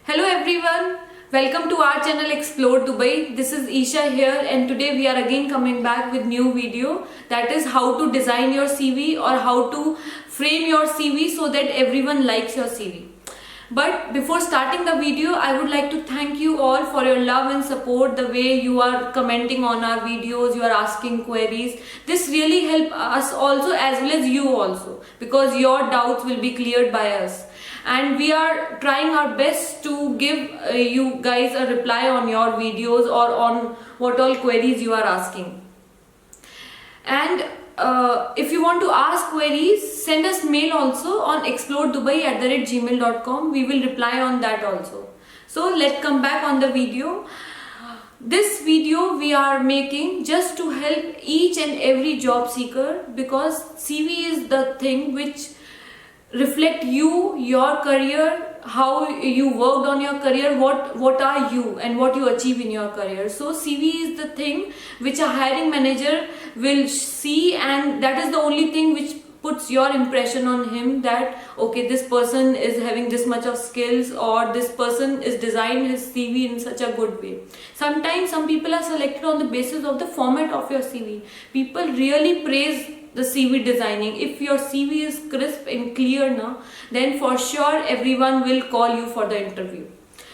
Hello everyone, welcome to our channel Explore Dubai. This is Isha here and today we are again coming back with new video, that is how to design your CV or how to frame your CV so that everyone likes your CV. But before starting the video, I would like to thank you all for your love and support, the way you are commenting on our videos, you are asking queries. This really helps us also as well as you also, because your doubts will be cleared by us. And we are trying our best to give you guys a reply on your videos or on what all queries you are asking. And if you want to ask queries, send us mail also on exploredubai@gmail.com. We will reply on that also. So let's come back on the video. This video we are making just to help each and every job seeker, because CV is the thing which reflect you, your career, how you worked on your career, what are you and what you achieve in your career. So CV is the thing which a hiring manager will see, and that is the only thing which puts your impression on him, that okay, this person is having this much of skills, or this person is designed his CV in such a good way. Sometimes some people are selected on the basis of the format of your CV. People really praise the CV designing. If your CV is crisp and clear now, then for sure everyone will call you for the interview.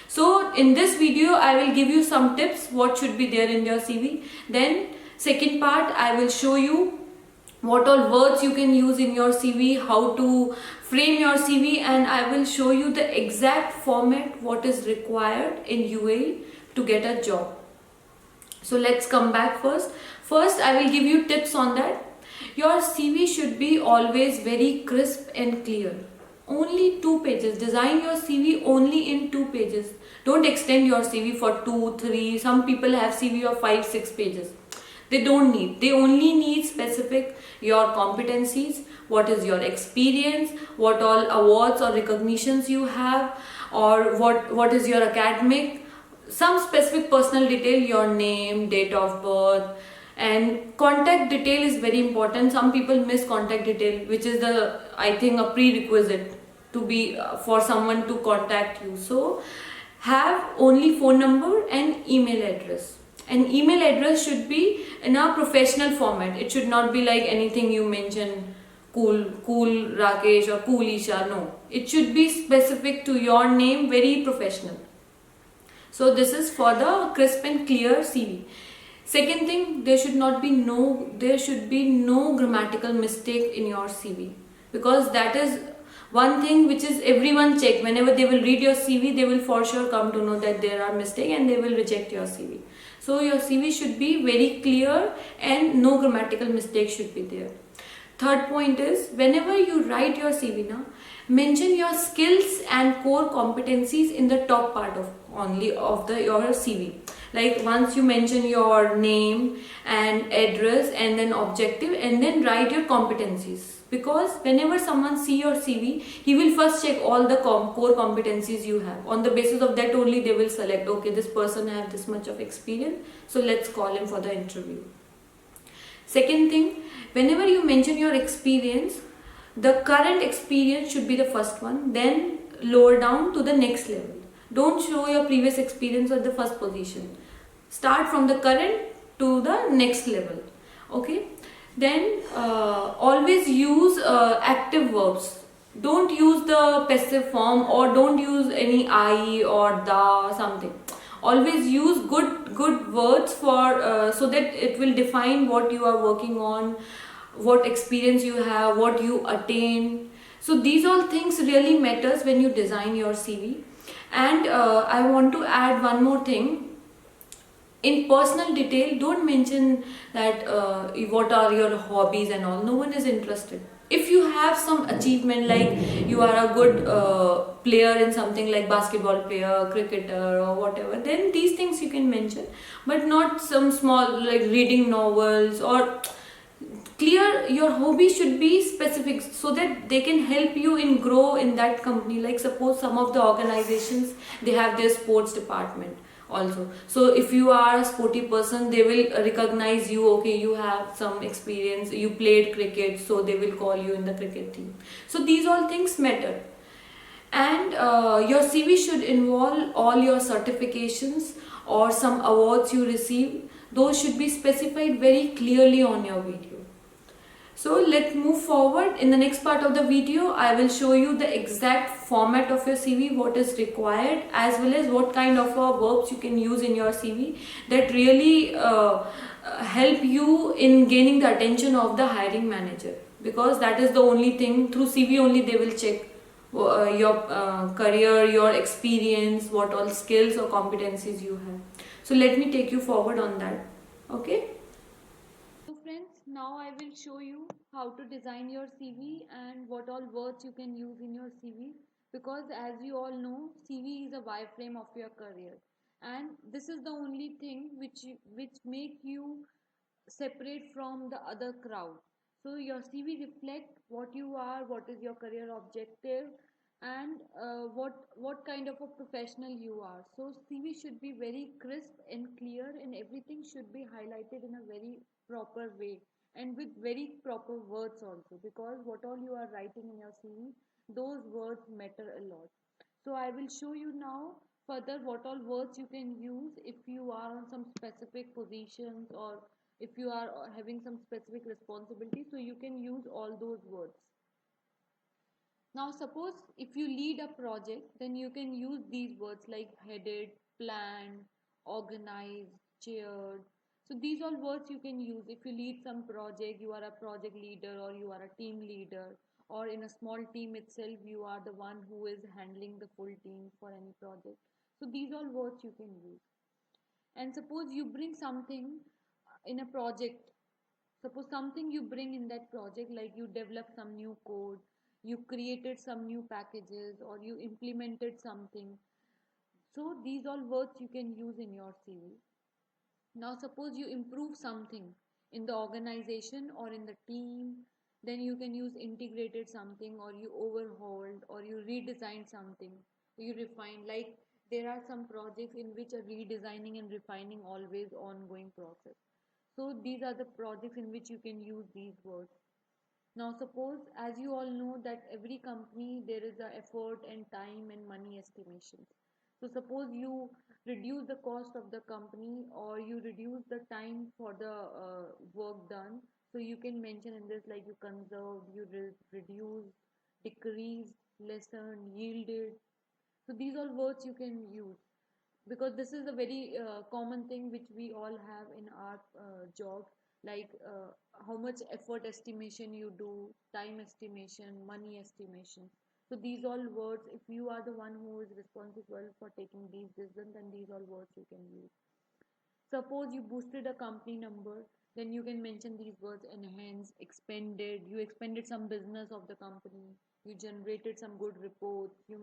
So in this video I will give you some tips what should be there in your CV. Then second part I will show you what all words you can use in your CV, how to frame your CV, and I will show you the exact format what is required in UAE to get a job. So let's come back first. First I will give you tips on that. Your CV should be always very crisp and clear. Only 2 pages. Design your CV only in 2 pages. Don't extend your CV for 2, 3. Some people have CV of 5, 6 pages. They don't need. They only need specific your competencies, what is your experience, what all awards or recognitions you have, or what is your academic, some specific personal detail, your name, date of birth. And contact detail is very important. Some people miss contact detail, which is I think a prerequisite to be for someone to contact you. So have only phone number and email address. And email address should be in a professional format. It should not be like anything you mention, cool Rakesh or cool Isha. No, it should be specific to your name, very professional. So this is for the crisp and clear CV. Second thing, there should be no grammatical mistake in your CV, because that is one thing which is everyone check. Whenever they will read your CV, they will for sure come to know that there are mistakes and they will reject your CV. So your CV should be very clear and no grammatical mistakes should be there. Third point is, whenever you write your CV now, mention your skills and core competencies in the top part of your CV. Like once you mention your name and address and then objective, and then write your competencies. Because whenever someone see your CV, he will first check all the core competencies you have. On the basis of that only they will select, okay, this person have this much of experience, so let's call him for the interview. Second thing, whenever you mention your experience, the current experience should be the first one, then lower down to the next level. Don't show your previous experience at the first position. Start from the current to the next level. Okay. Then always use active verbs. Don't use the passive form, or don't use any I or the something. Always use good words for so that it will define what you are working on, what experience you have, what you attain. So these all things really matters when you design your CV. And I want to add one more thing. In personal detail, don't mention that what are your hobbies and all. No one is interested. If you have some achievement, like you are a good player in something like basketball player, cricketer or whatever, then these things you can mention, but not some small like reading novels. Or clear, your hobby should be specific so that they can help you in grow in that company. Like suppose some of the organizations, they have their sports department also. So if you are a sporty person, they will recognize you, okay, you have some experience, you played cricket, so they will call you in the cricket team. So these all things matter. And your CV should involve all your certifications or some awards you receive. Those should be specified very clearly on your video. So let's move forward. In the next part of the video, I will show you the exact format of your CV, what is required, as well as what kind of verbs you can use in your CV that really help you in gaining the attention of the hiring manager, because that is the only thing. Through CV only they will check your career, your experience, what all skills or competencies you have. So let me take you forward on that. Okay. So friends, now I will show you how to design your CV and what all words you can use in your CV, because as you all know, CV is a wireframe of your career, and this is the only thing which make you separate from the other crowd. So your CV reflect what you are, what is your career objective, and what kind of a professional you are. So CV should be very crisp and clear, and everything should be highlighted in a very proper way and with very proper words also, because what all you are writing in your CV, those words matter a lot. So I will show you now further what all words you can use if you are on some specific positions, or if you are having some specific responsibility, so you can use all those words. Now suppose if you lead a project, then you can use these words like headed, planned, organized, chaired. So these all words you can use if you lead some project, you are a project leader or you are a team leader, or in a small team itself you are the one who is handling the full team for any project. So these all words you can use. And suppose you bring something in a project, suppose something you bring in that project, like you develop some new code, you created some new packages, or you implemented something. So these all words you can use in your CV. Now suppose you improve something in the organization or in the team, then you can use integrated something, or you overhauled, or you redesigned something, you refined. Like there are some projects in which a redesigning and refining always ongoing process. So these are the projects in which you can use these words. Now suppose, as you all know, that every company there is a effort and time and money estimations. So suppose you reduce the cost of the company, or you reduce the time for the work done. So you can mention in this like you conserved, you reduced, decreased, lessened, yielded. So these all words you can use, because this is a very common thing which we all have in our job, like how much effort estimation you do, time estimation, money estimation. So these all words, if you are the one who is responsible for taking these decisions, then these all words you can use. Suppose you boosted a company number, then you can mention these words: enhance, expanded, you expanded some business of the company, you generated some good reports, the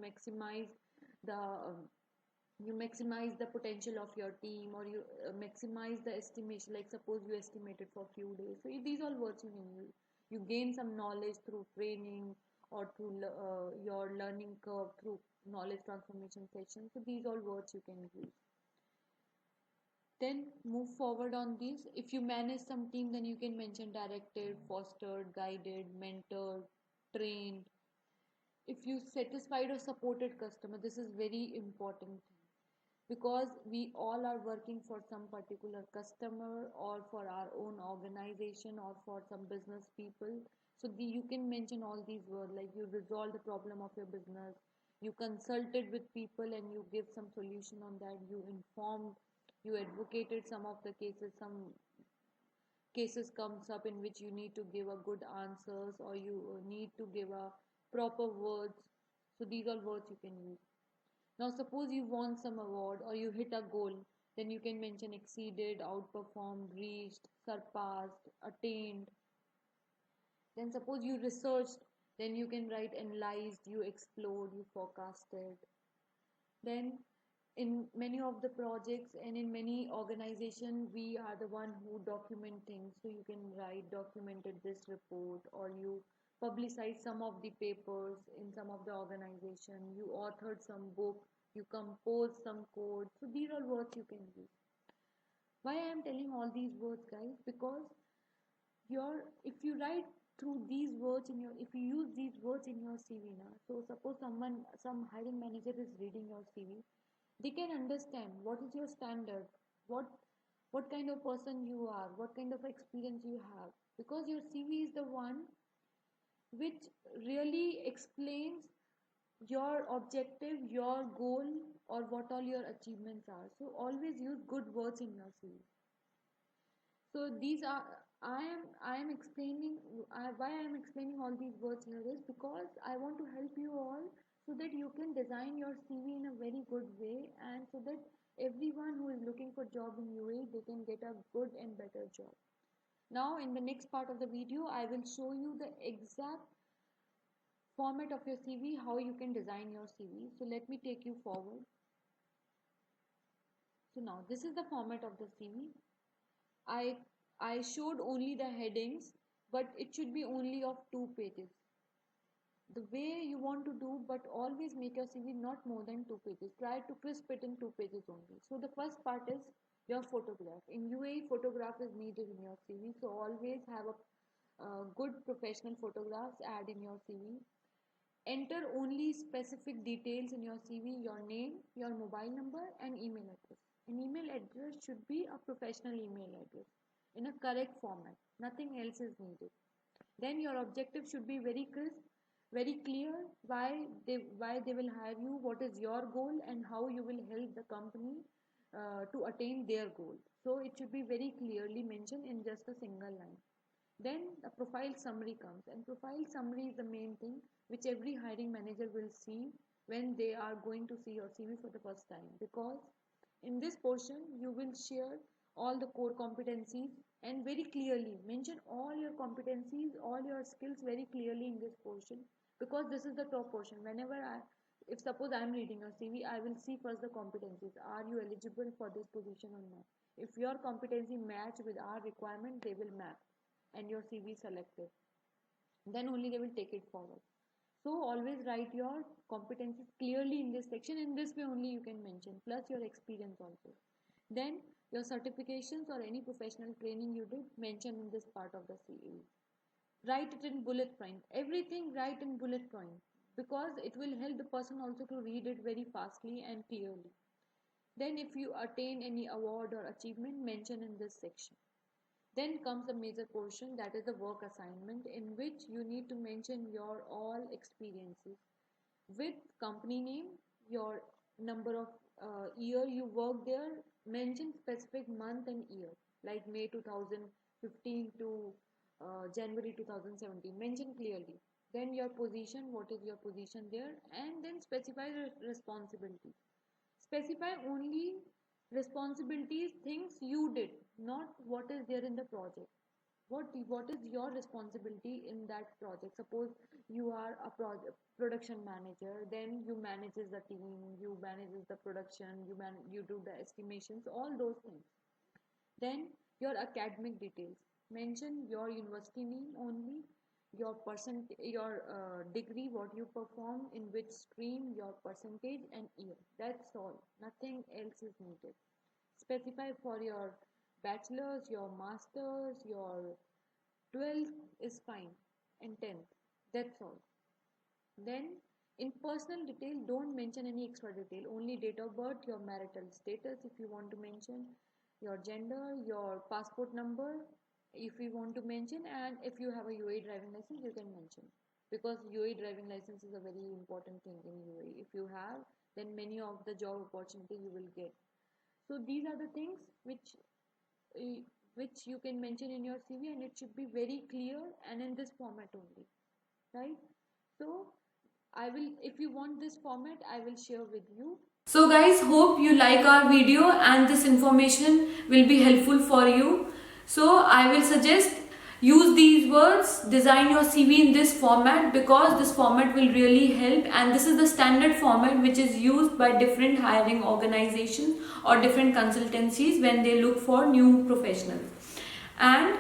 you maximize the potential of your team, or you maximize the estimation. Like suppose you estimated for few days, so these all words you can use. You gain some knowledge through training, or through your learning curve, through knowledge transformation sessions. So these all words you can use. Then move forward on this. If you manage some team, then you can mention directed, fostered, guided, mentored, trained. If you satisfied or supported customer, this is very important, because we all are working for some particular customer, or for our own organization, or for some business people. So you can mention all these words, like you resolve the problem of your business, you consulted with people and you give some solution on that, you informed, you advocated some of the cases, some cases comes up in which you need to give a good answers, or you need to give a proper words. So these are words you can use. Now suppose you won some award, or you hit a goal, then you can mention exceeded, outperformed, reached, surpassed, attained. Then suppose you researched, then you can write analyzed, you explored, you forecasted. Then in many of the projects and in many organization, we are the one who document things. So you can write documented this report, or you publicize some of the papers in some of the organization, you authored some book, you composed some code. So these are words you can use. Why I am telling all these words, guys? Because if you write through these words in your, if you use these words in your CV now, so suppose some hiring manager is reading your CV, they can understand what is your standard, what what kind of person you are, what kind of experience you have, because your CV is the one which really explains your objective, your goal, or what all your achievements are. So always use good words in your CV. So these are, I am explaining, why I am explaining all these words here is because I want to help you all so that you can design your CV in a very good way, and so that everyone who is looking for job in UAE, they can get a good and better job. Now in the next part of the video, I will show you the exact format of your CV, how you can design your CV. So let me take you forward. So now this is the format of the CV. I I showed only the headings, but it should be only of 2 pages. The way you want to do, but always make your CV not more than 2 pages. Try to crisp it in 2 pages only. So the first part is your photograph. In UAE, photograph is needed in your CV. So always have a good professional photographs add in your CV. Enter only specific details in your CV, your name, your mobile number, and email address. An email address should be a professional email address in a correct format. Nothing else is needed. Then your objective should be very crisp, very clear, why they will hire you, what is your goal, and how you will help the company to attain their goal. So it should be very clearly mentioned in just a single line. Then a profile summary comes, and profile summary is the main thing which every hiring manager will see when they are going to see your CV for the first time, because in this portion you will share all the core competencies and very clearly mention all your competencies, all your skills very clearly in this portion, because this is the top portion. Whenever if suppose I am reading your CV, I will see first the competencies. Are you eligible for this position or not? If your competency match with our requirement, they will map and your CV selected. Then only they will take it forward. So always write your competencies clearly in this section. In this way only you can mention, plus your experience also. Then your certifications or any professional training you did, mention in this part of the CV. Write it in bullet point. Everything write in bullet point, because it will help the person also to read it very fastly and clearly. Then if you attain any award or achievement, mention in this section. Then comes the major portion, that is the work assignment, in which you need to mention your all experiences with company name, your number of year you work there, mention specific month and year, like May 2015 to January 2017, mention clearly. Then your position, what is your position there, and then specify the responsibility. Specify only responsibilities, things you did, not what is there in the project. What is your responsibility in that project? Suppose you are a production manager, then you manages the team, you manages the production, you do the estimations, all those things. Then your academic details. Mention your university name only, your degree, what you perform, in which stream, your percentage and year. That's all. Nothing else is needed. Specify for your bachelor's, your master's, your 12th is fine, and 10th. That's all. Then in personal detail, don't mention any extra detail. Only date of birth, your marital status if you want to mention, your gender, your passport number if you want to mention, and if you have a UAE driving license, you can mention. Because UAE driving license is a very important thing in UAE. If you have, then many of the job opportunity you will get. So these are the things uh, which you can mention in your CV, and it should be very clear and in this format only, right? So I will, if you want this format, I will share with you. So guys, hope you like our video and this information will be helpful for you. So I will suggest use these words, design your CV in this format, because this format will really help, and this is the standard format which is used by different hiring organizations or different consultancies when they look for new professionals. And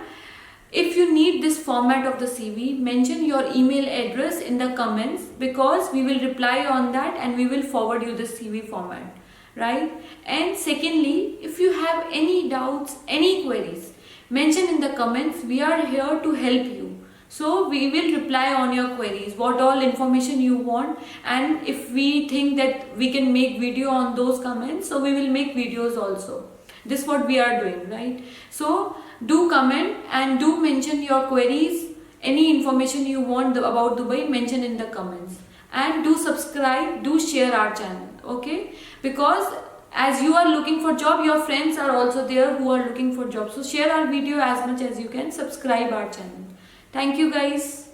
if you need this format of the CV, mention your email address in the comments, because we will reply on that and we will forward you the CV format, right? And secondly, if you have any doubts, any queries, mention in the comments. We are here to help you. So we will reply on your queries, what all information you want, and if we think that we can make video on those comments, so we will make videos also. This is what we are doing, right? So do comment and do mention your queries, any information you want about Dubai, mention in the comments, and do subscribe, do share our channel, okay? Because as you are looking for job, your friends are also there who are looking for job. So share our video as much as you can, subscribe our channel. Thank you guys.